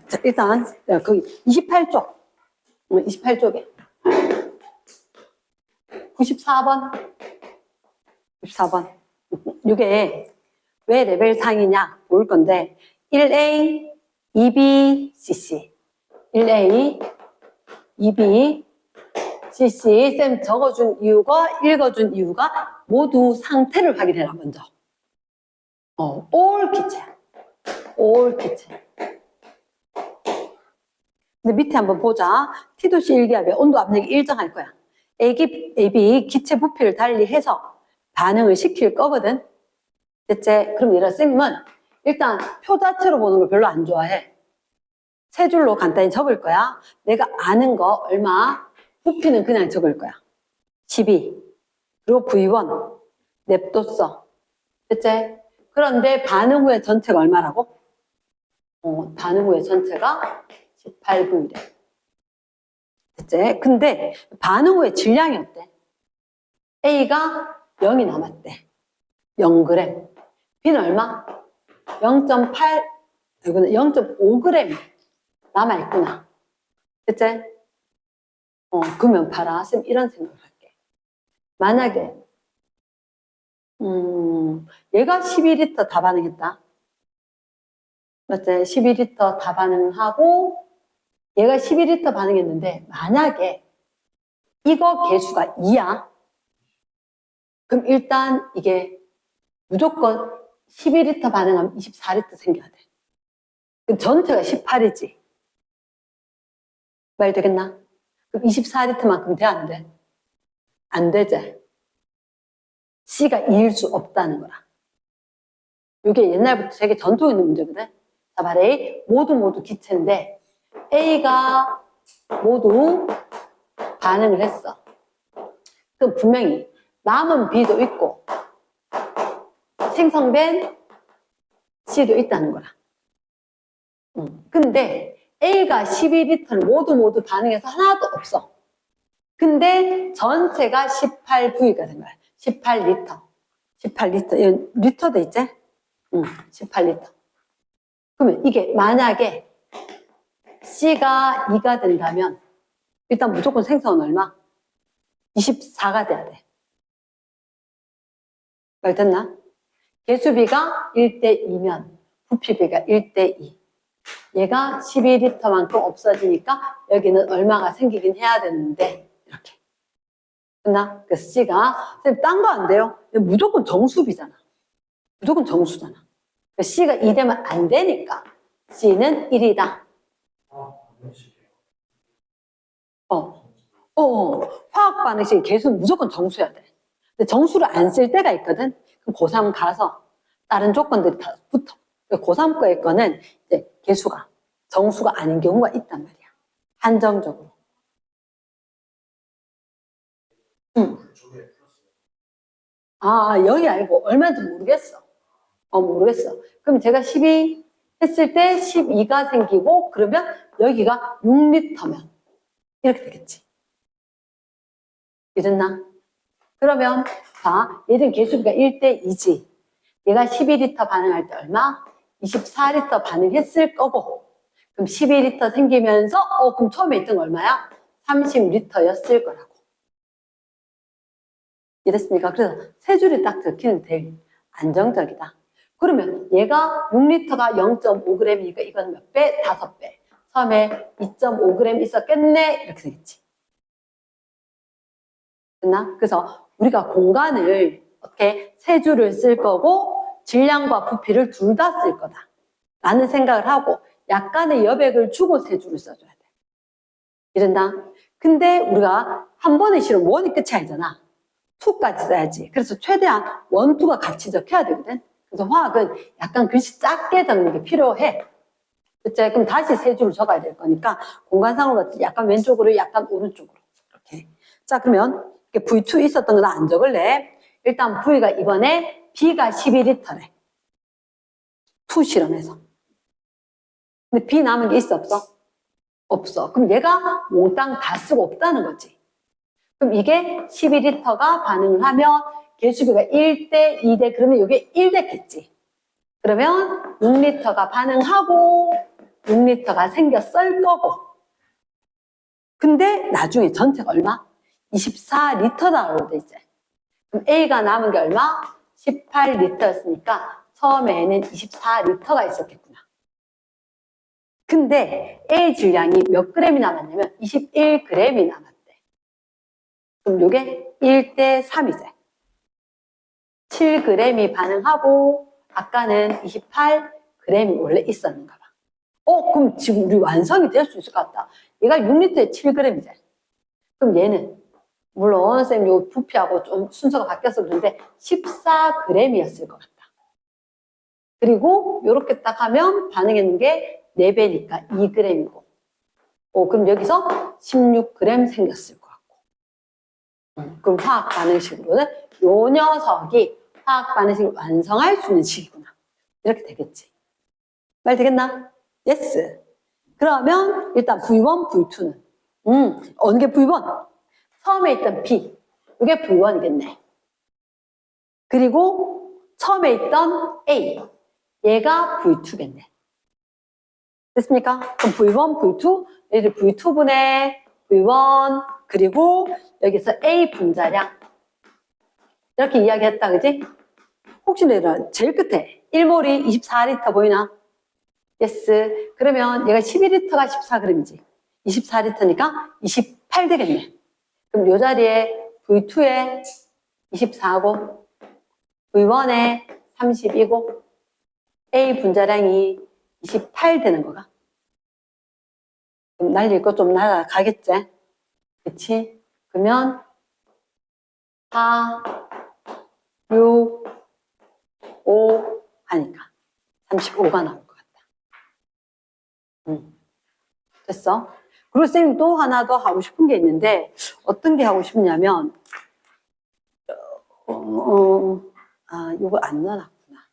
자, 일단 거기 28쪽. 28쪽에 94번. 94번. 이게 왜 레벨 상이냐 볼 건데 1A, 2B, CC. 1A, 2B, CC. 쌤 적어준 이유가 읽어준 이유가 모두 상태를 확인해라 먼저. all 기체. all 기체. 근데 밑에 한번 보자. T도시 1기압에 온도 압력이 일정할 거야. AB 기체 부피를 달리해서 반응을 시킬 거거든. 됐지? 그럼 얘를 쌤은 일단 표 자체로 보는 걸 별로 안 좋아해. 세 줄로 간단히 적을 거야. 내가 아는 거 얼마? 부피는 그냥 적을 거야. 12. 그리고 V1 냅뒀어. 됐지? 그런데 반응 후에 전체가 얼마라고? 반응 후에 전체가 18V래. 됐지? 근데 반응 후에 질량이 어때? A가 0이 남았대. 0g. B는 얼마? 0.8, 이거는 0.5g 남아있구나. 됐지? 그러면 봐라. 쌤 이런 생각을 할게. 만약에, 얘가 12L 다 반응했다. 맞지? 12L 다 반응하고, 얘가 12L 반응했는데, 만약에 이거 개수가 2야. 그럼 일단 이게 무조건 12L 반응하면 24L 생겨야 돼. 그럼 전체가 18이지. 말 되겠나? 그럼 24L만큼 돼, 안 돼? 안 되지. C가 2일 수 없다는 거라. 이게 옛날부터 되게 전통 있는 문제거든. 자, 말해. 모두 기체인데 A가 모두 반응을 했어. 그럼 분명히 남은 B도 있고 생성된 C도 있다는 거라. 근데 A가 12L를 모두 반응해서 하나도 없어. 근데 전체가 18V가 된 거야. 18L. 18L. 리터 돼 있지? 18L. 그러면 이게 만약에 C가 2가 된다면 일단 무조건 생성은 얼마? 24가 돼야 돼. 말 됐나? 개수비가 1대2면 부피비가 1대2. 얘가 12L만큼 없어지니까 여기는 얼마가 생기긴 해야 되는데 이렇게. 됐나? 그래서 C가 딴 거 안 돼요. 무조건 정수비잖아. 무조건 정수잖아. C가 2 되면 안 되니까 C는 1이다. 화학 반응식 개수는 무조건 정수여야 돼. 근데 정수를 안 쓸 때가 있거든. 그럼 고3 가서 다른 조건들이 다 붙어. 고3 거의 거는 이제 개수가 정수가 아닌 경우가 있단 말이야. 한정적으로. 여기 알고 얼마인지 모르겠어. 모르겠어. 그럼 제가 12 했을 때 12가 생기고 그러면 여기가 6L면 이렇게 되겠지. 이랬나? 그러면 자, 얘는 개수비가 1대2지. 얘가 12L 반응할 때 얼마? 24L 반응했을 거고 그럼 12L 생기면서 그럼 처음에 있던 거 얼마야? 30L였을 거라고. 이랬습니까? 그래서 세 줄이 딱 적히는 제일 안정적이다. 그러면 얘가 6L가 0.5g이니까 이건 몇 배? 5배. 처음에 2.5g 있었겠네? 이렇게 되겠지. 됐나? 그래서 우리가 공간을 어떻게 세 줄을 쓸 거고 질량과 부피를 둘 다 쓸 거다. 라는 생각을 하고 약간의 여백을 주고 세 줄을 써줘야 돼. 이랬나? 근데 우리가 한 번에 실은 원이 끝이 아니잖아. 2까지 써야지. 그래서 최대한 1, 2가 같이 적혀야 되거든. 그래서 화학은 약간 글씨 작게 적는 게 필요해. 그치? 그럼 다시 세 줄을 적어야 될 거니까 공간상으로 약간 왼쪽으로 약간 오른쪽으로 이렇게. 자, 그러면 V2 있었던 건 안 적을래. 일단 V가 이번에 B가 12L래. 2 실험해서. 근데 B 남은 게 있어 없어? 없어. 그럼 얘가 몽땅 다 쓰고 없다는 거지. 그럼 이게 12L가 반응을 하면 개수비가 1대 2대 그러면 이게 1 됐겠지. 그러면 6L가 반응하고 6리터가 생겼을 거고. 근데 나중에 전체가 얼마? 24리터 나오고 돼 이제. 그럼 A가 남은 게 얼마? 18리터였으니까 처음에는 24리터가 있었겠구나. 근데 A 질량이 몇 g이 남았냐면 21g이 남았대. 그럼 이게 1대 3이제. 7g이 반응하고 아까는 28g이 원래 있었는가 봐. 그럼 지금 우리 완성이 될 수 있을 것 같다. 얘가 6리터에 7g이제. 그럼 얘는 물론 쌤 요 부피하고 좀 순서가 바뀌어서 그런데 14g이었을 것 같다. 그리고 요렇게 딱 하면 반응했는 게 4배니까 2g이고. 그럼 여기서 16g 생겼을 것 같고. 그럼 화학 반응식으로는 요 녀석이 화학 반응식을 완성할 수 있는 식이구나. 이렇게 되겠지. 말 되겠나? 예스. 그러면 일단 V1, V2는 어느 게 V1? 처음에 있던 B. 이게 V1이겠네. 그리고 처음에 있던 A. 얘가 V2겠네. 됐습니까? 그럼 V1, V2, 얘를 V2분의 V1, 그리고 여기서 A 분자량. 이렇게 이야기했다, 그지? 혹시 내가 제일 끝에 1몰이 24리터 보이나? 예스. 그러면 얘가 12리터가 14g이지. 24리터니까 28 되겠네. 그럼 요 자리에 V2에 24고, V1에 32고, A 분자량이 28 되는 거가. 그럼 날릴 거 좀 날아가겠지? 그치? 그러면 4, 6, 5 하니까 35가 나올 것 같다. 됐어? 그리고 쌤이 또 하나 더 하고 싶은 게 있는데 어떤 게 하고 싶냐면 이거 안 넣어놨구나.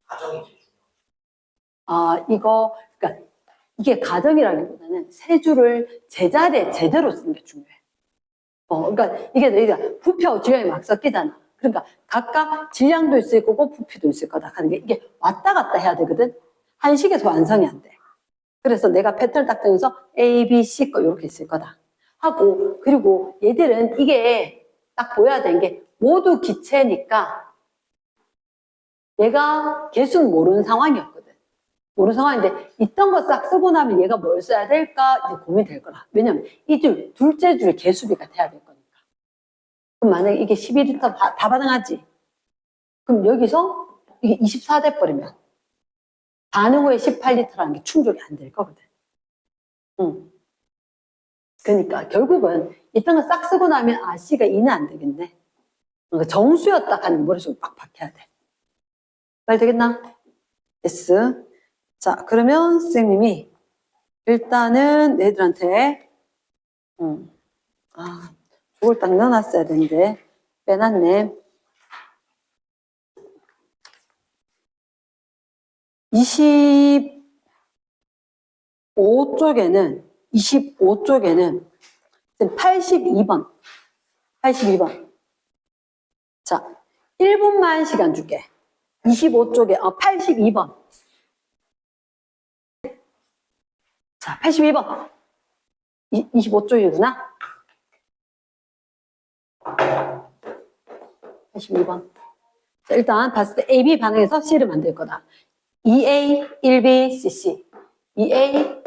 가정이지. 이거 그러니까 이게 가정이라기보다는 세 줄을 제자리에 제대로 쓰는 게 중요해. 그러니까 이게 너희가 부피하고 질량이 막 섞이잖아. 그러니까 각각 질량도 있을 거고 부피도 있을 거다 하는 게 이게 왔다 갔다 해야 되거든. 한식에서 완성이 안 돼. 그래서 내가 패턴을 딱 정해서 A, B, C 거 이렇게 있을 거다 하고, 그리고 얘들은 이게 딱 보여야 되는 게 모두 기체니까 얘가 개수는 모르는 상황이었거든. 모르는 상황인데 있던 거 싹 쓰고 나면 얘가 뭘 써야 될까 이제 고민이 될 거라. 왜냐면 이 줄, 둘째 줄 개수비가 돼야 될 거니까. 그럼 만약에 이게 12리터 다 반응하지? 그럼 여기서 이게 24 돼버리면 반응 후에 18리터라는 게 충족이 안 될 거거든. 그러니까 결국은 있던 거 싹 쓰고 나면 C가 2는 안 되겠네. 그러니까 정수였다 하는 머릿속에 빡 박혀야 돼. 말 되겠나? S. 자, 그러면 선생님이 일단은 애들한테 저걸 딱 넣어놨어야 되는데 빼놨네. 25쪽에는 82번. 자, 1분만 시간 줄게. 25쪽에 82번. 자, 82번. 25쪽이구나. 82번. 자, 일단 봤을 때 AB 반응해서 C를 만들 거다. 2A, 1B, CC. 2A,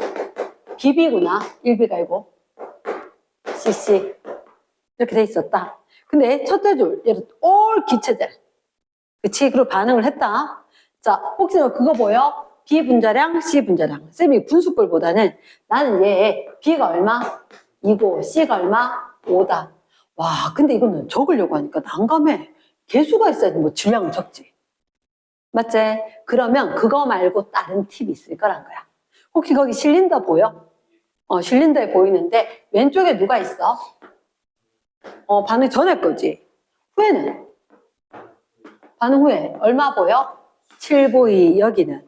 BB구나. 1B가 아니고. CC. 이렇게 돼 있었다. 근데 첫째 줄, 얘는 all 기체들. 그치? 그리고 반응을 했다. 자, 혹시 너 그거 보여? B 분자량, C 분자량. 쌤이 분수꼴보다는 나는 얘 B가 얼마? 2고 C가 얼마? 5다. 와, 근데 이거는 적으려고 하니까 난감해. 개수가 있어야지 뭐 질량은 적지. 맞지? 그러면 그거 말고 다른 팁이 있을 거란 거야. 혹시 거기 실린더 보여? 실린더에 보이는데 왼쪽에 누가 있어? 반응 전에 거지. 후에는? 반응 후에 얼마 보여? 7V 여기는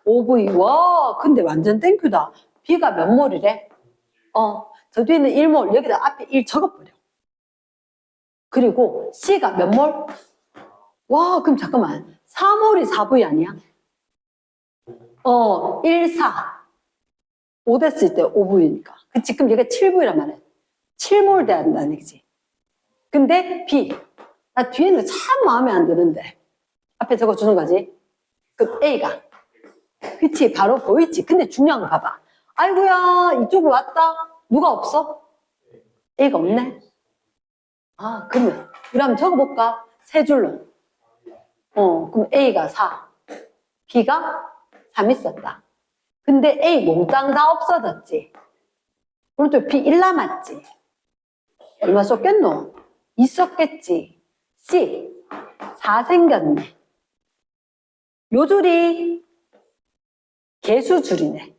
5V. 와, 근데 완전 땡큐다. B가 몇 몰이래? 저 뒤에는 1몰. 여기다 앞에 1 적어버려. 그리고 C가 몇 몰? 와, 그럼 잠깐만. 4몰이 4V 아니야? 1, 4. 5 됐을 때 5V니까. 그치? 그럼 얘가 7V란 말이야. 7몰 돼야 한다는 얘기지. 근데 B. 나 뒤에 있는 거 참 마음에 안 드는데. 앞에 적어 주는 거지. 그럼 A가. 그치? 바로 보이지? 근데 중요한 거 봐봐. 아이고야, 이쪽으로 왔다. 누가 없어? A가 없네. 아, 그러면 우리 한번 적어볼까? 세 줄로. 그럼 A가 4, B가 3 있었다. 근데 A 몽땅 다 없어졌지. 그럼 또 B 1 남았지. 얼마 썼겠노? 있었겠지. C 4 생겼네. 요 줄이 개수줄이네.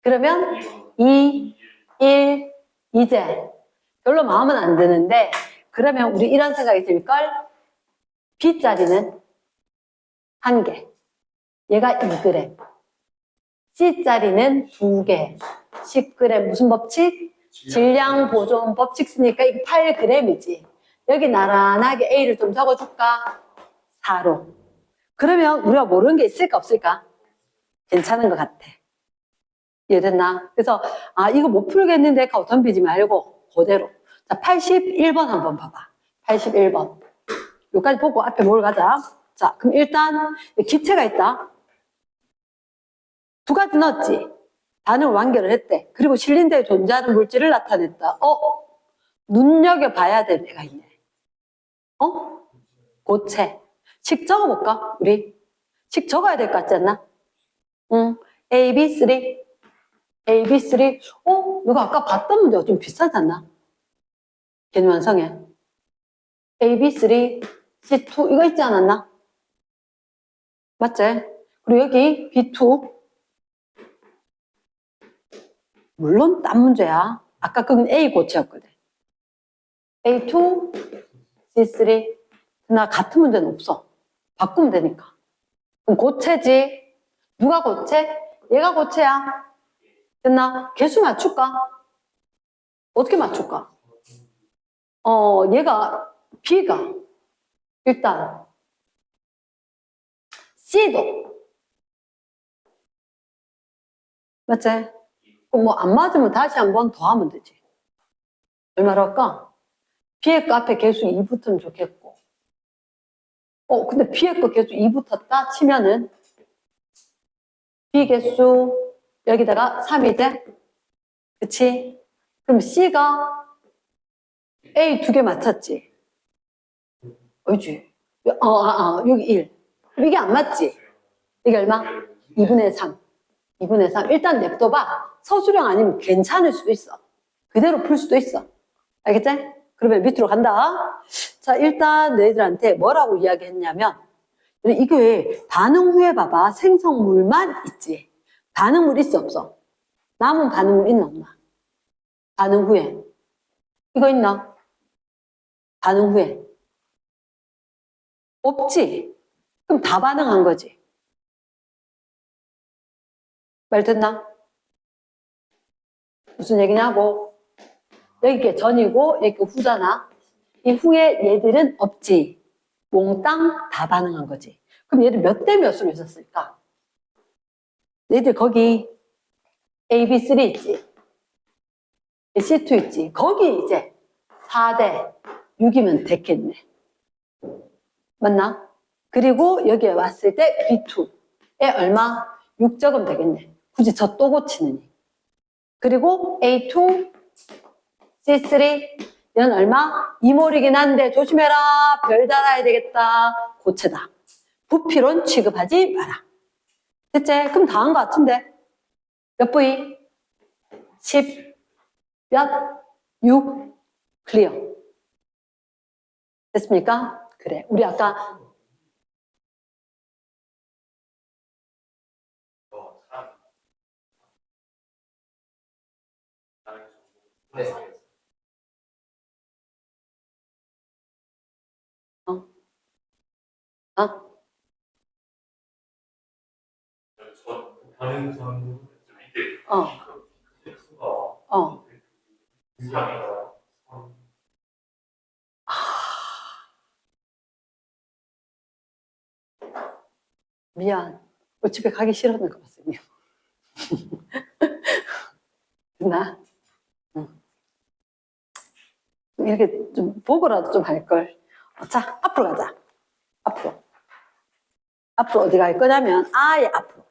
그러면 2, 1, 이제 별로 마음은 안 드는데 그러면 우리 이런 생각이 들걸? B자리는 1개. 얘가 2g. C자리는 2개. 10g. 무슨 법칙? 질량 보존 법칙 쓰니까 이거 8g이지. 여기 나란하게 A를 좀 적어줄까? 4로. 그러면 우리가 모르는 게 있을까 없을까? 괜찮은 것 같아. 이해됐나? 그래서 이거 못 풀겠는데 하고 덤비지 말고 그대로. 자, 81번 한번 봐봐. 81번. 여기까지 보고 앞에 뭘 가자. 자, 그럼 일단 기체가 있다. 2가지 넣었지. 반응을 완결을 했대. 그리고 실린더에 존재하는 물질을 나타냈다. 눈여겨봐야 될 애가 있네. 고체. 식 적어볼까? 우리 식 적어야 될 것 같지 않나? A, B, 3. A, B, 3. 누가 아까 봤던 문제가 좀 비슷하지 않나? 개념 완성해. A, B, 3, C2 이거 있지 않았나? 맞지? 그리고 여기 B2. 물론 딴 문제야. 아까 그건 A 고체였거든. A2, C3. 나 같은 문제는 없어. 바꾸면 되니까. 그럼 고체지. 누가 고체? 얘가 고체야. 됐나? 개수 맞출까? 어떻게 맞출까? 얘가 B가 일단 C도 맞지? 그럼 뭐 안 맞으면 다시 한 번 더 하면 되지. 얼마로 할까? B의 거 앞에 개수 2 붙으면 좋겠고. 근데 B의 거 개수 2 붙었다 치면은 B 개수 여기다가 3이 돼? 그치? 그럼 C가 A 2개 맞췄지? 그치? 여기 1. 그럼 이게 안 맞지? 이게 얼마? 2분의 3. 2분의 3. 일단 냅둬봐. 서술형 아니면 괜찮을 수도 있어. 그대로 풀 수도 있어. 알겠지? 그러면 밑으로 간다. 자, 일단 너희들한테 뭐라고 이야기했냐면 이게 반응 후에 봐봐. 생성물만 있지. 반응물 있어 없어? 남은 반응물 있나 없나? 반응 후에. 이거 있나? 반응 후에. 없지? 그럼 다 반응한 거지. 말 됐나? 무슨 얘기냐고? 여기 전이고 여기 후잖아. 이 후에 얘들은 없지. 몽땅 다 반응한 거지. 그럼 얘들 몇 대 몇으로 있었을까? 얘들 거기 A, B, 3 있지. C2 있지. 거기 이제 4대 6이면 됐겠네. 맞나? 그리고 여기에 왔을 때 B2에 얼마? 6 적으면 되겠네. 굳이 저 또 고치느니. 그리고 A2, C3 얘는 얼마? 2몰이긴 한데 조심해라. 별 달아야 되겠다. 고체다. 부피론 취급하지 마라. 됐지? 그럼 다 한 것 같은데. 몇 부위? 10, 몇? 6, 클리어. 됐습니까? 그래. 우리 아까 어? 다른 사람도 밑에 수가 이상해요. 미안. 집에 가기 싫었는 것 같습니다. 됐나? 응. 이렇게 좀 보고라도 좀 할걸. 자, 앞으로 가자. 앞으로. 앞으로 어디 갈 거냐면, 아예 앞으로.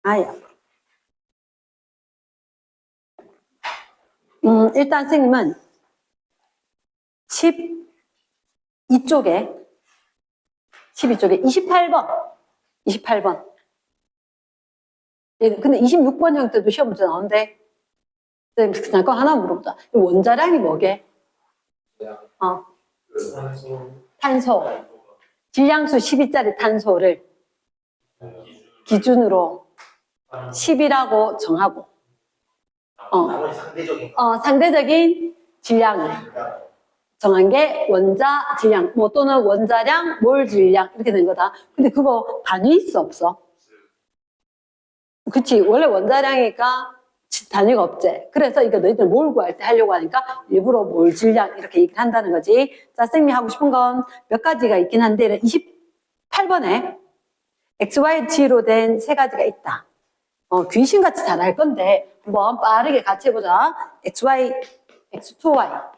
아예 앞으로. 일단 선생님은 12쪽에 28번. 28번. 근데 26번 형태도 시험 문제 나오는데, 선생님, 잠깐 하나 물어보자. 원자량이 뭐게? 탄소. 질량수 12짜리 탄소를 기준으로 10이라고 정하고, 나머지 상대적인 상대적인 질량을 정한 게 원자 질량, 뭐 또는 원자량, 몰 질량 이렇게 된 거다. 근데 그거 단위 있어 없어? 그치, 원래 원자량이니까 단위가 없지. 그래서 이거 너희들 몰 구할 때 하려고 하니까 일부러 몰 질량 이렇게 얘기를 한다는 거지. 자, 쌤이 하고 싶은 건 몇 가지가 있긴 한데 28번에 XYG로 된 세 가지가 있다. 귀신같이 잘 할 건데 한번 빠르게 같이 해보자. XY, X2Y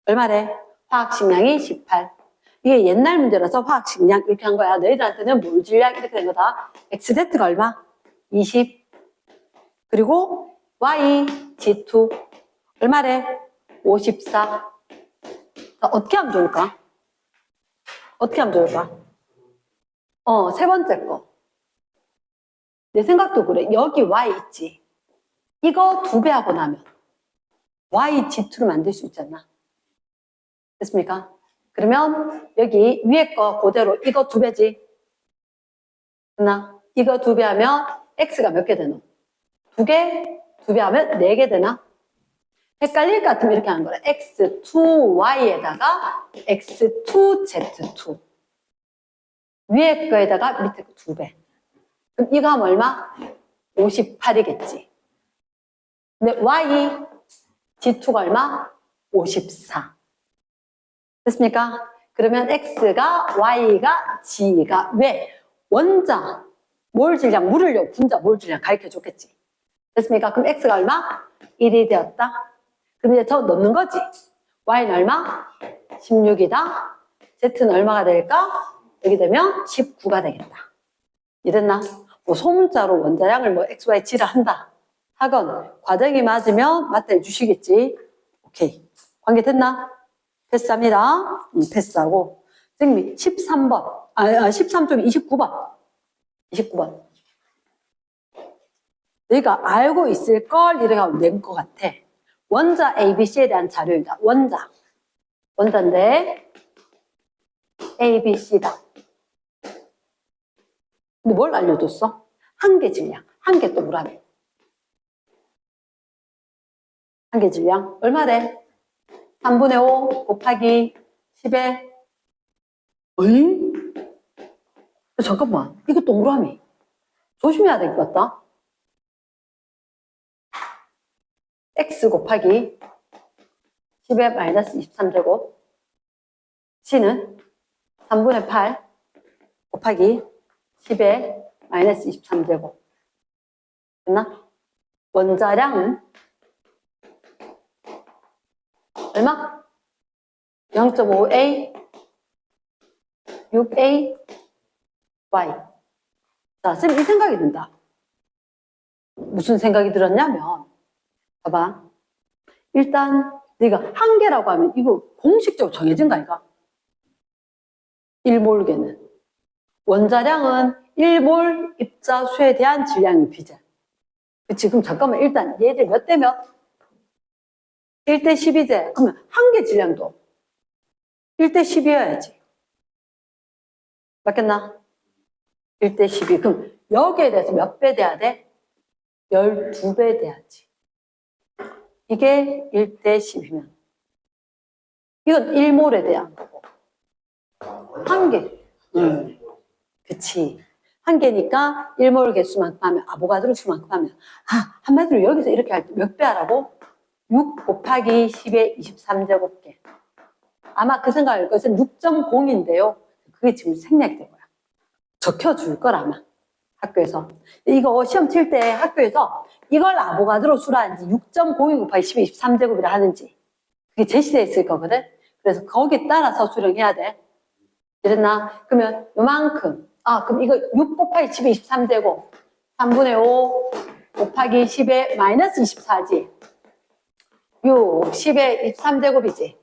얼마래? 화학식량이 18. 이게 옛날 문제라서 화학식량 이렇게 한 거야. 너희들한테는 몰 질량 이렇게 된 거다. XZ가 얼마? 20. 그리고 Y, G2 얼마래? 54. 자, 어떻게 하면 좋을까? 어떻게 하면 좋을까? 세 번째 거. 내 생각도 그래. 여기 Y 있지. 이거 2배 하고 나면 Y, G2를 만들 수 있잖아. 됐습니까? 그러면 여기 위에 거 그대로 이거 2배지. 됐나? 이거 2배 하면 X가 몇 개 되노? 2개? 2배 하면 4개 되나? 헷갈릴 것 같으면 이렇게 하는 거야. X2Y에다가 X2Z2. 위에 거에다가 밑에 거 2배. 그럼 이거 하면 얼마? 58이겠지. 근데 Y, G2가 얼마? 54. 됐습니까? 그러면 X가 Y가 G가 왜? 원자, 몰 질량, 물을요, 분자, 몰 질량 가르쳐 줬겠지. 됐습니까? 그럼 X가 얼마? 1이 되었다. 그럼 이제 더 넣는 거지. Y는 얼마? 16이다. Z는 얼마가 될까? 여기 되면 19가 되겠다. 이랬나? 뭐 소문자로 원자량을 뭐 XY, G를 한다. 하건 과정이 맞으면 맞다 해주시겠지. 오케이. 관계 됐나? 패스합니다. 패스하고. 선생님이 13번. 13쪽에 29번. 29번. 너희가 알고 있을 걸 이렇게 하면 된 것 같아. 원자 ABC에 대한 자료이다. 원자인데 ABC다. 근데 뭘 알려줬어? 한계 질량. 한계 또 뭐라며? 한계 질량 얼마래? 3분의 5 곱하기 10에 어이? 잠깐만. 이거 동그라미. 조심해야 될 것 같다. X 곱하기 10의 마이너스 23제곱 C는 3분의 8 곱하기 10의 마이너스 23제곱 됐나? 원자량은 얼마? 0.5A 6A Y. 자, 쌤 이 생각이 든다. 무슨 생각이 들었냐면 봐봐. 일단 네가 한계라고 하면 이거 공식적으로 정해진 거 아이가? 1몰계는 원자량은 1몰 입자수에 대한 질량이 비제. 지금 잠깐만 일단 얘들 몇 대 몇? 1대 10이제. 그러면 한계 질량도 1대 10이어야지. 맞겠나? 1대 12. 그럼 여기에 대해서 몇 배 돼야 돼? 12배 돼야지. 이게 1대 10이면 이건 1몰에 대한 거고 한계. 그치. 한계니까 1몰 개수만큼 하면 아보가드로 수만큼 하면 한마디로 여기서 이렇게 할 때 몇 배 하라고? 6 곱하기 10의 23제곱계. 아마 그 생각할 것은 6.0인데요. 그게 지금 생략이 된 거야. 적혀줄 걸 아마 학교에서. 이거 시험 칠 때 학교에서 이걸 아보가드로 수라는지 6.02 곱하기 10의 23제곱이라 하는지 그게 제시되어 있을 거거든. 그래서 거기에 따라서 수령해야 돼. 이랬나? 그러면 요만큼. 그럼 이거 6 곱하기 10의 23제곱. 3분의 5 곱하기 10의 마이너스 24지. 6, 10의 23제곱이지.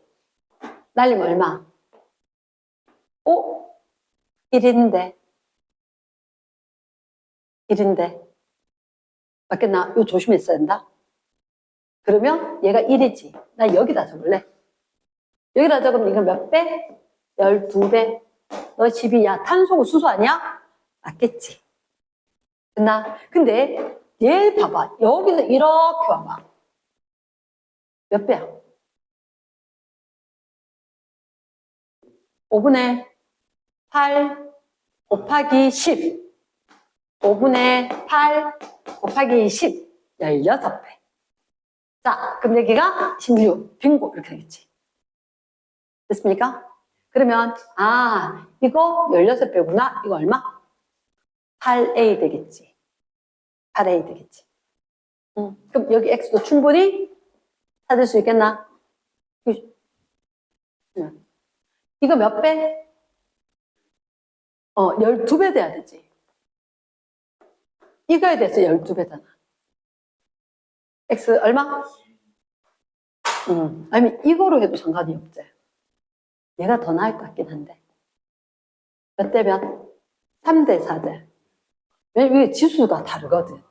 날리면 얼마? 5? 1인데. 1인데. 맞겠나? 이거 조심했어야 된다. 그러면 얘가 1이지. 나 여기다 적을래. 여기다 적으면 이거 몇 배? 12배. 너 집이 야 탄소고 수소 아니야? 맞겠지. 됐나? 근데 얘 봐봐. 여기서 이렇게 와봐. 몇 배야? 5분의 8 곱하기 10. 5분의 8 곱하기 10. 16배. 자, 그럼 여기가 16. 빙고. 이렇게 되겠지. 됐습니까? 그러면, 이거 16배구나. 이거 얼마? 8A 되겠지. 8A 되겠지. 그럼 여기 X도 충분히 찾을 수 있겠나? 이거 몇 배? 12배 돼야 되지. 이거에 대해서 12배잖아. X 얼마? 아니면 이거로 해도 상관이 없지. 얘가 더 나을 것 같긴 한데. 몇 대면? 3대 4대. 왜냐면 이게 지수가 다르거든.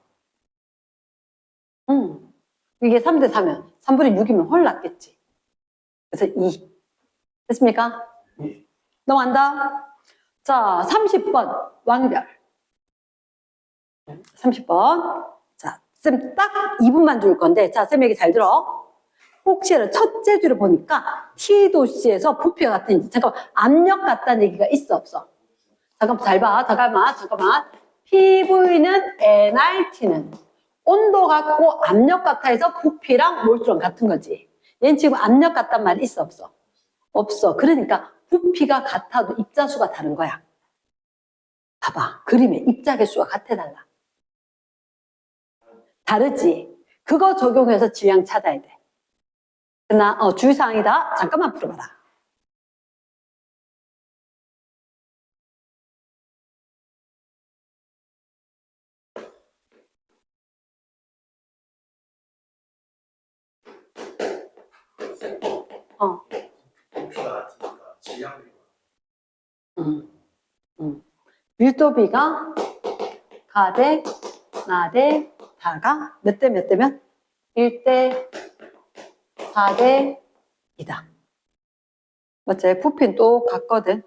이게 3대 4면 3분의 6이면 훨 낫겠지. 그래서 2. 됐습니까? 넘어간다. 자, 30번 왕별. 30번. 자, 쌤 딱 2분만 줄 건데, 자, 쌤 얘기 잘 들어. 혹시나 첫째 줄을 보니까 T도시에서 부피가 같은지, 잠깐만, 압력 같다는 얘기가 있어, 없어? 잠깐만, 잘 봐. 잠깐만. PV는 nRT는 온도 같고 압력 같아 해서 부피랑 몰수랑 같은 거지. 얘는 지금 압력 같단 말이 있어, 없어? 없어. 그러니까 부피가 같아도 입자수가 다른 거야. 봐봐. 그림에 입자 개수가 같아달라. 다르지? 그거 적용해서 질량 찾아야 돼. 그러나 주의사항이다. 잠깐만 풀어봐라. 부피가 같으니까 질량도 밀도비가 가대, 나대, 다가 몇 대 몇 대면? 1대 4대 2다. 맞지? 부피는 또 같거든.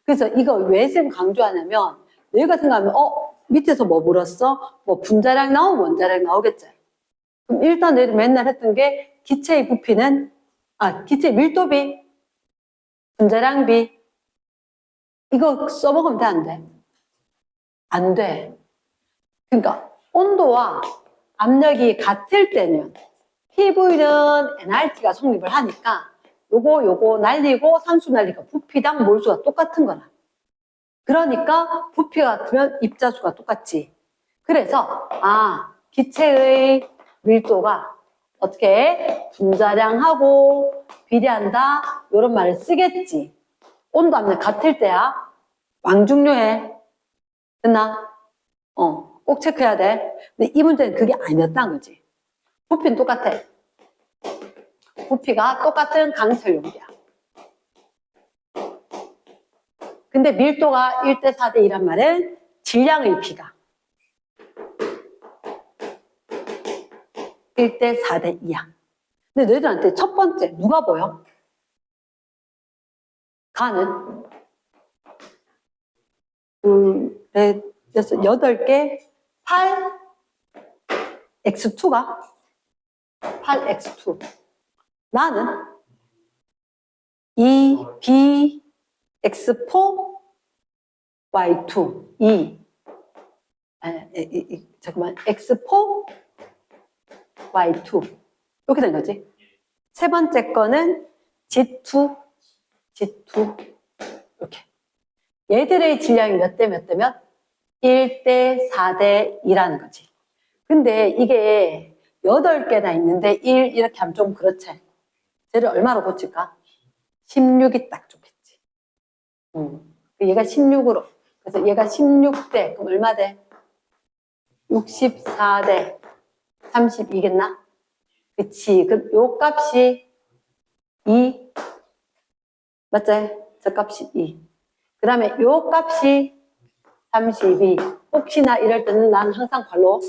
그래서 이거 왜 쌤 강조하냐면 너희가 생각하면 밑에서 뭐 물었어? 뭐 분자량 나오면 원자량 나오겠지. 그럼 일단 너희들 맨날 했던 게 기체의 부피는 기체의 밀도비, 분자량비 이거 써먹으면 돼, 안 돼? 안 돼. 그러니까 온도와 압력이 같을 때는 PV는 nRT가 성립을 하니까 요거 날리고 산수 날리고 부피당 몰수가 똑같은 거라. 그러니까 부피가 같으면 입자수가 똑같지. 그래서 기체의 밀도가 어떻게 분자량하고 비례한다 이런 말을 쓰겠지. 온도 압력 같을 때야 왕중요해. 됐나? 꼭 체크해야 돼. 근데 이 문제는 그게 아니었다는 거지. 부피는 똑같아. 부피가 똑같은 강철 용기야. 근데 밀도가 1대 4대 2란 말은 질량의 비가 1대 4대 2야. 근데 너희들한테 첫 번째 누가 보여? 가는 2, 4, 6, 8개 8 X2가 8X2 나는 2 B X4 Y2 잠깐만 X4 Y2 이렇게 된 거지. 세 번째 거는 G2 이렇게. 얘들의 질량이 몇 대 몇 대면 1대 4대 2라는 거지. 근데 이게 8개나 있는데 1 이렇게 하면 좀 그렇지. 쟤를 얼마로 고칠까? 16이 딱 좋겠지. 얘가 16으로. 그래서 얘가 16대, 그럼 얼마 돼? 64대 32겠나? 그치. 그럼 요 값이 2. 맞지? 저 값이 2. 그 다음에 요 값이 32. 혹시나 이럴 때는 난 항상 괄호.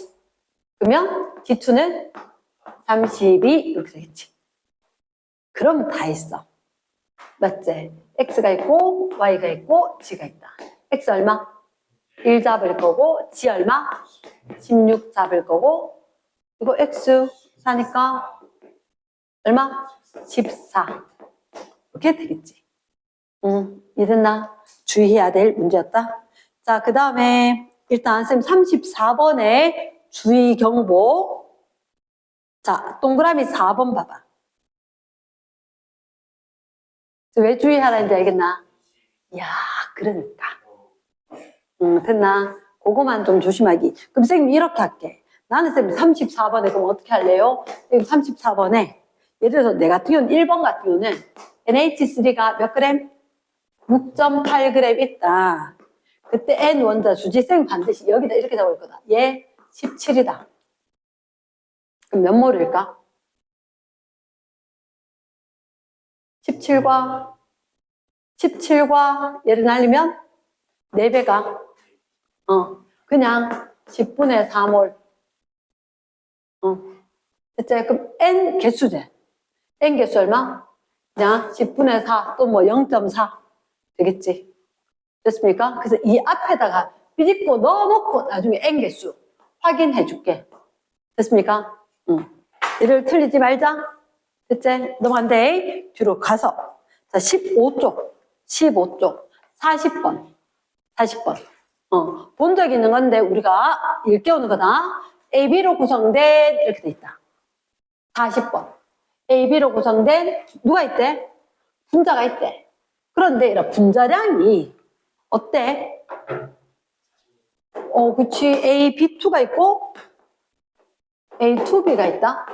그러면 D2는 32 이렇게 되겠지. 그럼 다 했어. 맞지? X가 있고 Y가 있고 G가 있다. X 얼마? 1 잡을 거고 G 얼마? 16 잡을 거고 이거 X 사니까 얼마? 14 이렇게 되겠지. 이랬나? 주의해야 될 문제였다. 자, 그 다음에 일단 쌤 34번에 주의 경보. 자, 동그라미 4번 봐봐. 왜 주의하라는지 알겠나? 야, 그러니까. 됐나? 그거만 좀 조심하기. 그럼 쌤 이렇게 할게. 나는 쌤 34번에 그럼 어떻게 할래요? 쌤 34번에 예를 들어서 내 같은 경우는 1번 같은 경우는 NH3가 몇 그램? 6.8g 있다. 그때 N 원자 주지 쌤 반드시 여기다 이렇게 적을 거다. 얘 17이다. 그럼 몇 몰일까? 17과 얘를 날리면 4배가 그냥 10분의 4몰. 됐지? 그럼 N 개수제. N 개수 얼마? 그냥 10분의 4 또 뭐 0.4 되겠지. 됐습니까? 그래서 이 앞에다가 비집고 넣어놓고 나중에 N 개수 확인해 줄게. 됐습니까? 얘를 틀리지 말자. 됐지? 넘어간대. 뒤로 가서. 자, 15쪽. 40번. 본 적 있는 건데 우리가 일깨우는 거다. AB로 구성된 이렇게 돼 있다. 40번. AB로 구성된 누가 있대? 분자가 있대. 그런데 이런 분자량이 어때? 그치. A-B2가 있고 A2B가 있다.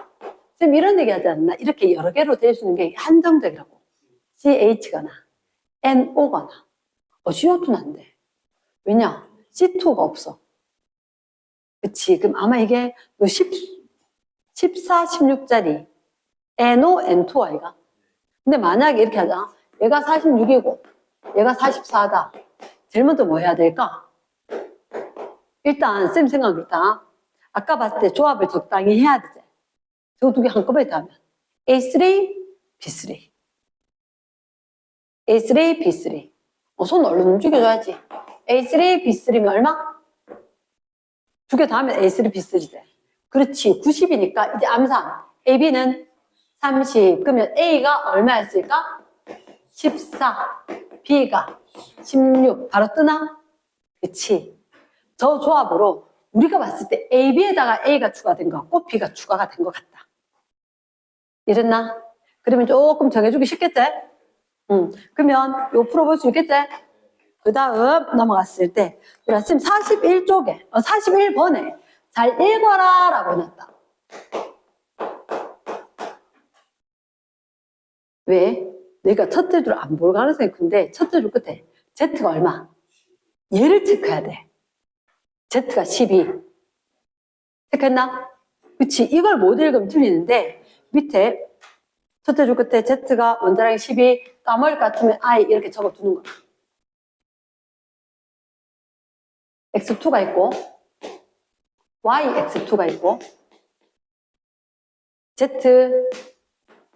쌤 이런 얘기 하지 않나? 이렇게 여러 개로 될 수 있는 게 한정적이라고. CH거나 NO거나 CO2는 안 돼. 왜냐? C2가 없어. 그치. 그럼 아마 이게 14, 16짜리 NO, N2 아이가? 근데 만약에 이렇게 하자. 얘가 46이고 얘가 44다. 제일 먼저 뭐 해야 될까? 일단 쌤 생각 그렇다. 아까 봤을 때 조합을 적당히 해야 되지. 저거 두 개 한꺼번에 다 하면 A3, B3 A3, B3 손 얼른 움직여줘야지. A3, B3면 얼마? 두 개 다 하면 A3, B3지. 그렇지. 90이니까 이제 암산. AB는 30. 그러면 A가 얼마였을까? 14. B가 16. 바로 뜨나? 그치. 저 조합으로 우리가 봤을 때 AB에다가 A가 추가된 것 같고 B가 추가가 된 것 같다. 이랬나? 그러면 조금 정해주기 쉽겠지? 그러면 요 풀어볼 수 있겠지? 그 다음 넘어갔을 때 지금 41쪽에 41번에 잘 읽어라 라고 해놨다. 왜? 내가 첫째 줄 안 볼 가능성이 큰데 첫째 줄 끝에 Z가 얼마? 얘를 체크해야 돼. Z가 12. 체크했나? 그치. 이걸 못 읽으면 틀리는데 밑에 첫째 줄 끝에 Z가 원자량이 12, 까먹을 것 같으면 I 이렇게 적어두는 거야. X2가 있고 Y, X2가 있고 Z,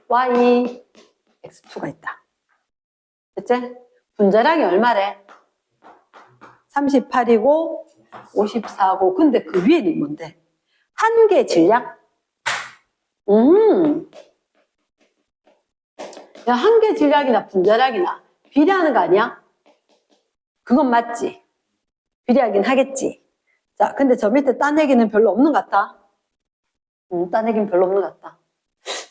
Y, X2가 있다. 됐지? 분자량이 얼마래? 38이고 54고 근데 그 위에는 뭔데? 한 개 질량? 야, 한 개 질량이나 분자량이나 비례하는 거 아니야? 그건 맞지? 비례하긴 하겠지. 자, 근데 저 밑에 딴 얘기는 별로 없는 것 같다. 딴 얘기는 별로 없는 것 같다.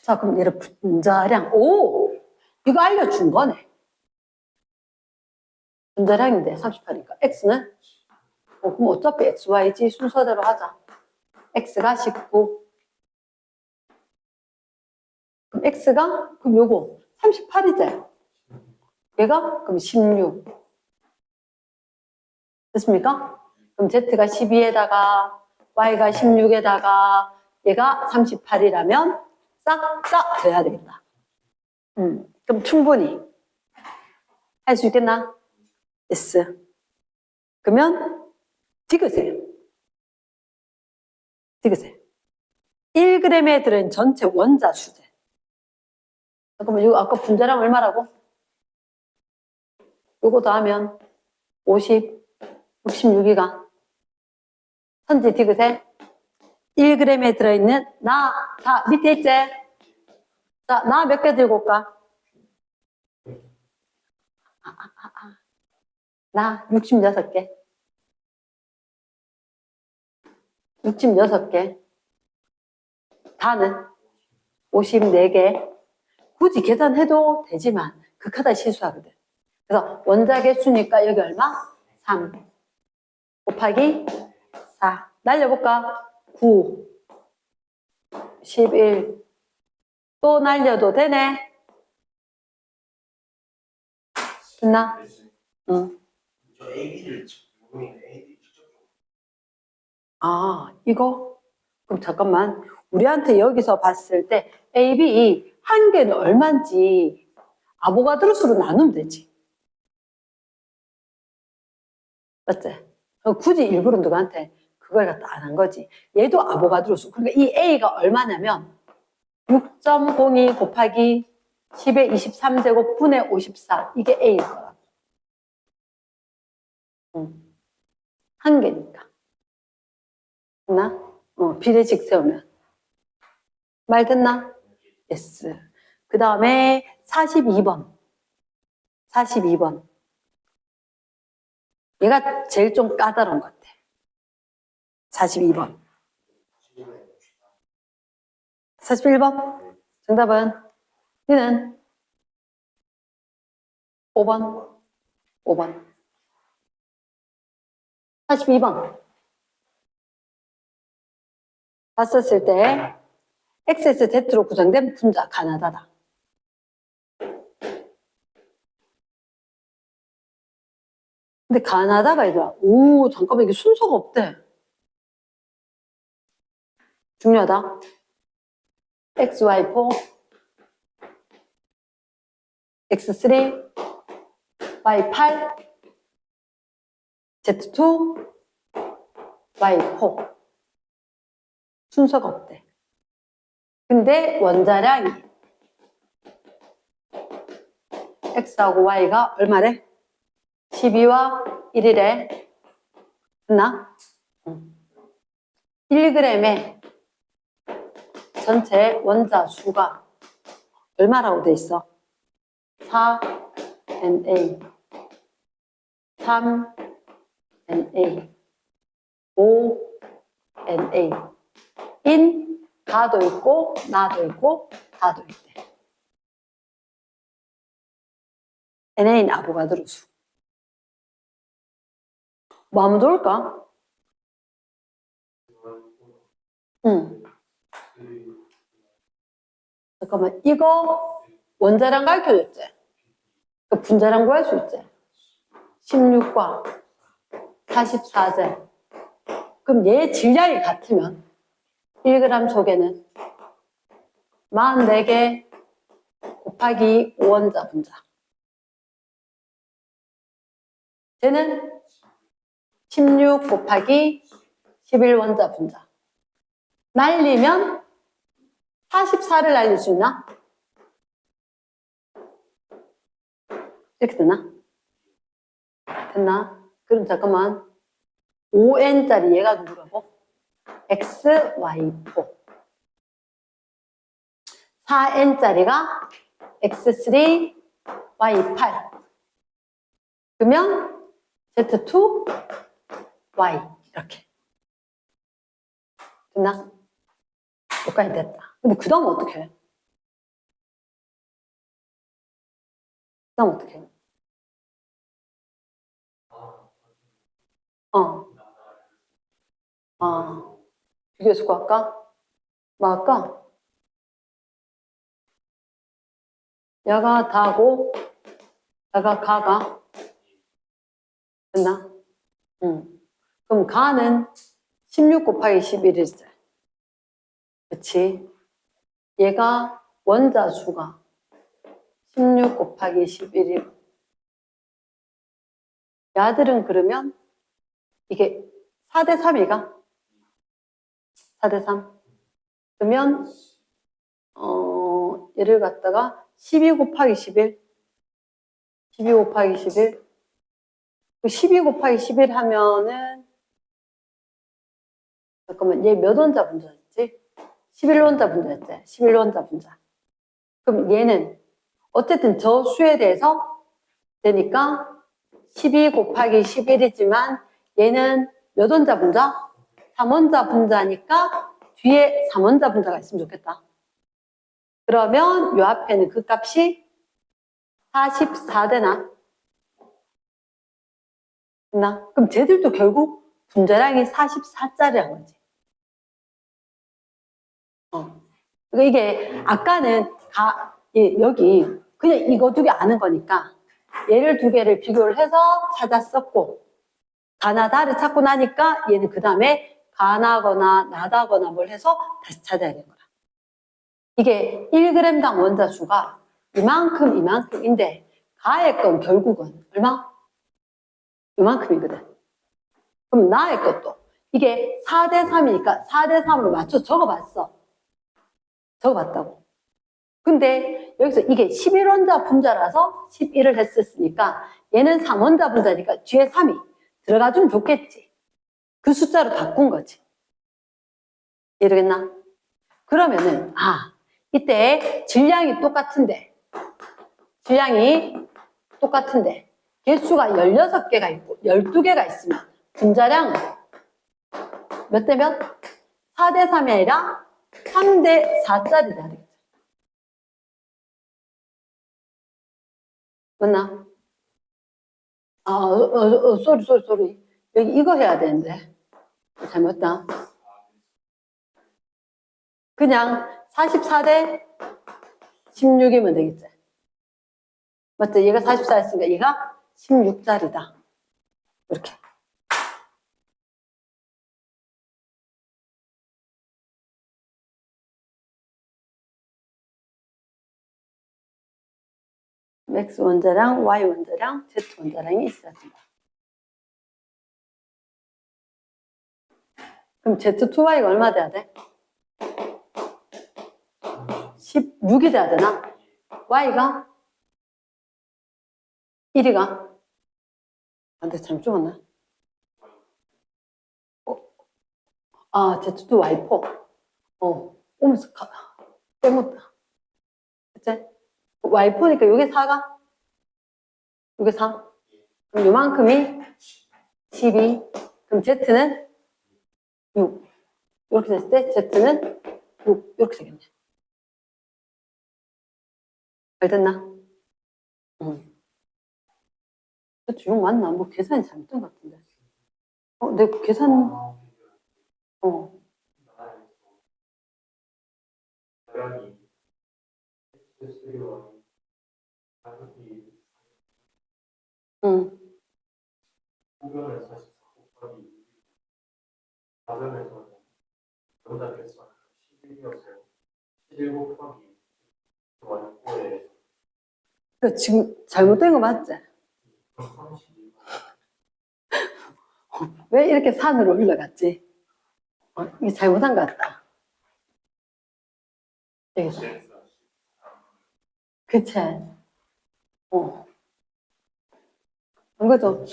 자, 그럼 얘를 분자량. 오! 이거 알려준 거네. 분자량인데 38이니까 X는 그럼 어차피 x, y지 순서대로 하자. x가 19. 그럼 x가 그럼 요거 38이지. 얘가 그럼 16. 됐습니까? 그럼 z가 12에다가 y가 16에다가 얘가 38이라면 싹 다 돼야 되겠다. 그럼 충분히 할 수 있겠나? yes. 그러면 디귿이에요. 디귿이에요. 1g에 들어있는 전체 원자 수제. 잠깐만, 이거 아까 분자량 얼마라고? 요거 더하면 50, 66이가 선지 디귿에 1g에 들어있는 나, 다 밑에 있지? 자, 나 몇 개 들고 올까? 나 66개. 66개. 다는 54개. 굳이 계산해도 되지만 극하다 실수하거든. 그래서 원자 개수니까 여기 얼마? 3 곱하기 4. 날려볼까? 9, 11. 또 날려도 되네. 됐나? 응. 저 AB를 본인 AD 직접 아, 이거? 그럼 잠깐만. 우리한테 여기서 봤을 때 A, B 한 개는 얼마인지 아보가드로수로 나누면 되지. 맞지? 굳이 일부러 누구한테 그걸 갖다 안 한 거지. 얘도 아보가드로수. 그러니까 이 A가 얼마냐면 6.02 곱하기 10의 23제곱 분의 54. 이게 A일 거야. 한 개니까. 됐나? 비례식 세우면. 말 됐나? yes. 그 다음에 42번. 42번. 얘가 제일 좀 까다로운 것 같아. 42번. 41번. 정답은? 니는? 5번. 5번. 42번. 봤었을 때 XSZ로 구성된 분자 가나다다. 근데 가나다가 얘들아, 오, 잠깐만, 이게 순서가 없대. 중요하다. XY4, X3, Y8, Z2, Y4. 순서가 없대. 근데 원자량이 X하고 Y가 얼마래? 12와 1이래. 됐나? 1g에 전체 원자 수가 얼마라고 돼 있어? 4Na, 3Na, 5Na. 인, 가도 있고, 나도 있고, 다도 있대. NA는 아보가드로수. 뭐 하면 좋을까? 응. 잠깐만, 이거 원자량 가르쳐줬지? 그 분자량 구할 수 있지? 16과 44제. 그럼 얘 질량이 같으면 1g 속에는 44개 곱하기 5원자 분자. 쟤는 16 곱하기 11원자 분자. 날리면 44를 날릴 수 있나? 이렇게 되나? 됐나? 그럼 잠깐만. 5n짜리 얘가 누구라고? XY4. 4n짜리가 X3, Y8. 그러면 Z2, Y. 이렇게. 됐나? 여기까지 됐다. 근데 그 다음 어떻게 해? 그 다음 어떻게 해? 비교해서 할까? 뭐 할까? 야가 다고, 야가 가가. 됐나? 그럼 가는 16 곱하기 11이지. 그치? 얘가 원자 수가 16 곱하기 11이고. 야들은 그러면 이게 4대 3이가? 4대 3. 그러면, 얘를 갖다가 12 곱하기 11. 12 곱하기 11. 12 곱하기 11 하면은, 잠깐만, 얘 몇 원자 분자였지? 11원자 분자였지? 11원자 분자. 그럼 얘는, 어쨌든 저 수에 대해서 되니까 12 곱하기 11이지만 얘는 몇 원자 분자? 3원자 분자니까 뒤에 3원자 분자가 있으면 좋겠다. 그러면 요 앞에는 그 값이 44 되나? 됐나? 그럼 쟤들도 결국 분자량이 44짜리란 거지. 그러니까 이게 아까는 여기 그냥 이거 두 개 아는 거니까 얘를 두 개를 비교를 해서 찾았었고 가나 다를 찾고 나니까 얘는 그 다음에 가나거나 나다거나 뭘 해서 다시 찾아야 되는 거야. 이게 1g당 원자 수가 이만큼인데 가의 건 결국은 얼마? 이만큼이거든. 그럼 나의 것도 이게 4대 3이니까 4대 3으로 맞춰 적어봤어. 적어봤다고. 근데 여기서 이게 11원자 분자라서 11을 했었으니까 얘는 3원자 분자니까 뒤에 3이 들어가주면 좋겠지. 그 숫자로 바꾼 거지. 이해되겠나? 그러면은 이때 질량이 똑같은데 개수가 16개가 있고 12개가 있으면 분자량은 몇 대 몇? 4대 3이 아니라 3대 4짜리 돼야 되겠죠. 맞나? 쏘리. 여기 이거 해야 되는데. 잘못했다. 그냥 44대 16이면 되겠지. 맞지? 얘가 44였으니까 얘가 16짜리다. 이렇게. X 원자량, Y 원자량, Z 원자량이 있어야 된다. 그럼 Z2Y가 얼마 돼야 돼? 16이 돼야 되나? Y가? 1이가? 근데 잘못 적었나? Z2Y4. 오면서 빼먹다. 그치? Y4니까 요게 4가? 요게 4? 그럼 요만큼이 12. 그럼 Z는 6. 이렇게 됐을 때 Z는 6. 이렇게 되겠네. 잘 됐나? 그치, 6 맞나? 뭐 계산이 잘못된 것 같은데. 내 계산, 후변을 44 곱하기 4변에서는 정답 개수가 11이어서 11 곱하기 Y4에 지금 잘못된 거 맞지? 32. 왜 이렇게 산으로 올라갔지? 이게 잘못한 것 같다. 되겠다. 그치? 그래도,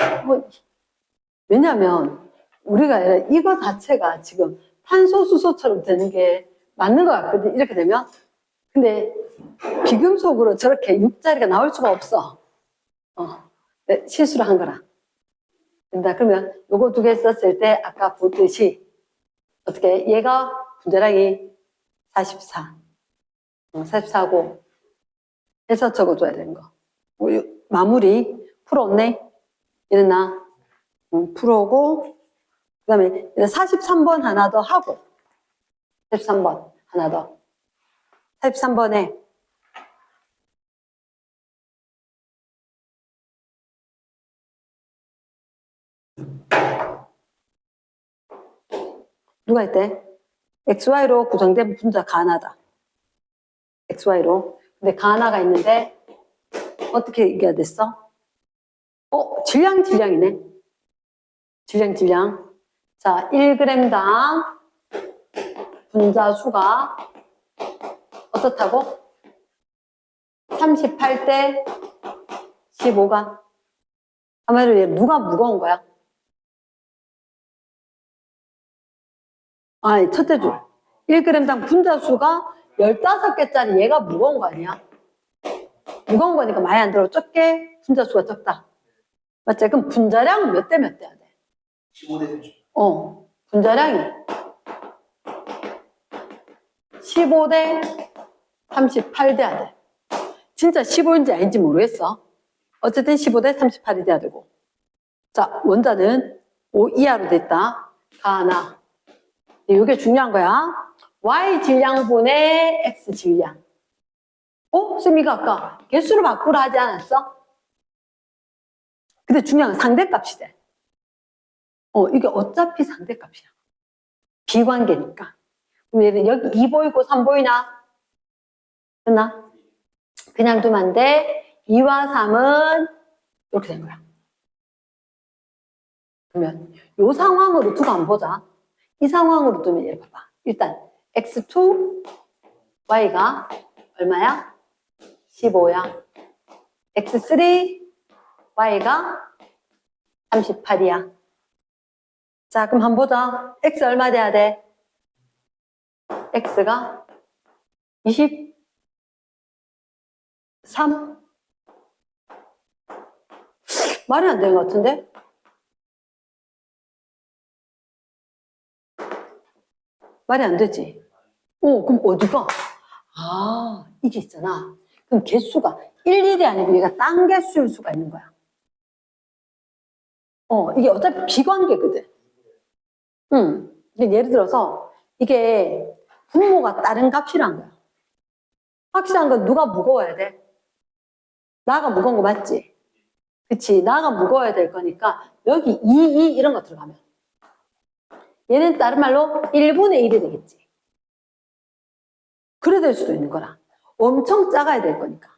왜냐면, 우리가 이거 자체가 지금 탄소, 수소처럼 되는 게 맞는 것 같거든, 이렇게 되면. 근데, 비금속으로 저렇게 6자리가 나올 수가 없어. 네, 실수를 한 거라. 된다. 그러면, 요거 두 개 썼을 때, 아까 보듯이, 어떻게, 얘가 분자량이 44. 44고, 해서 적어줘야 되는 거. 마무리, 풀었네? 이랬나? 풀어오고, 그 다음에 43번 하나 더 하고, 43번 하나 더. 43번에 누가 있대? XY로 구성된 분자 가하나다. XY로. 근데 가하나가 있는데 어떻게 얘기가 됐어? 질량이네. 질량. 자, 1g당 분자 수가 어떻다고? 38대 15가. 아무래도 얘 누가 무거운 거야? 아니, 첫째 줄. 1g당 분자 수가 15개짜리 얘가 무거운 거 아니야? 무거운 거니까 많이 안 들어. 적게 분자 수가 적다. 맞지? 그럼 분자량은 몇 대 몇 대야 돼? 15대 30. 분자량이 15대 38 돼야 돼. 진짜 15인지 아닌지 모르겠어. 어쨌든 15대 38이 돼야 되고. 자, 원자는 5 이하로 됐다. 가하나. 이게 중요한 거야. Y 질량분의 X 질량. 쌤이가 아까 개수를 바꾸라 하지 않았어? 근데 중요한 건 상대값이 돼. 이게 어차피 상대값이야. 비관계니까. 그럼 얘는 여기 2 보이고 3 보이나? 됐나? 그냥 두면 안 돼. 2와 3은 이렇게 된 거야. 그러면 이 상황으로 두고 한번 보자. 이 상황으로 두면 얘를 봐봐. 일단 x2, y가 얼마야? 15야. x3, y가 38이야. 자, 그럼 한번 보자. x 얼마 돼야 돼? x가 23? 말이 안 되는 것 같은데? 말이 안 되지? 그럼 어디가? 이게 있잖아. 그럼 개수가 1, 1이 아니고 얘가 딴 개수일 수가 있는 거야. 이게 어차피 비관계거든. 근데 예를 들어서 이게 분모가 다른 값이란 거야. 확실한 건 누가 무거워야 돼? 나가 무거운 거 맞지? 그치? 나가 무거워야 될 거니까 여기 2 이런 거 들어가면 얘는 다른 말로 1분의 1이 되겠지. 그래 될 수도 있는 거라. 엄청 작아야 될 거니까.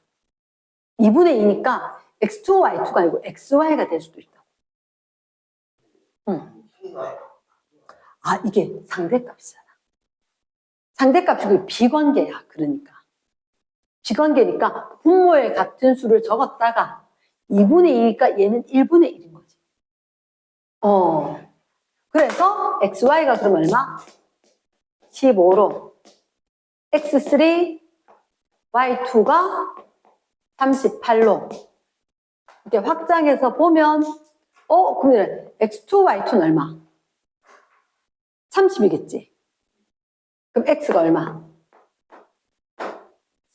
2분의 2니까 x2, y2가 아니고 xy가 될 수도 있다고. 이게 상대값이잖아. 상대값이 비관계야. 그러니까. 비관계니까 분모의 같은 수를 적었다가 2분의 2니까 얘는 1분의 1인 거지. 그래서 xy가 그럼 얼마? 15로 x3, y2가 38로 이렇게 확장해서 보면 그러면 x2, y2는 얼마? 30이겠지. 그럼 x가 얼마?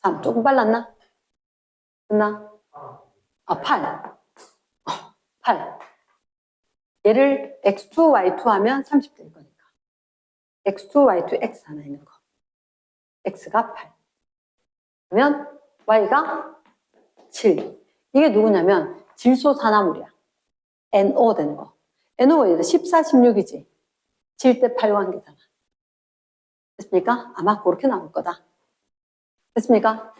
3. 조금 빨랐나? 됐나? 8. 8. 얘를 x2, y2 하면 30 될 거니까. x2, y2, x 하나 있는 거. x가 8. 그러면 y가 7. 이게 누구냐면 질소산화물이야. NO 되는 거. NO가 얘들 14, 16이지. 7대 8 관계잖아. 됐습니까? 아마 그렇게 나올 거다. 됐습니까?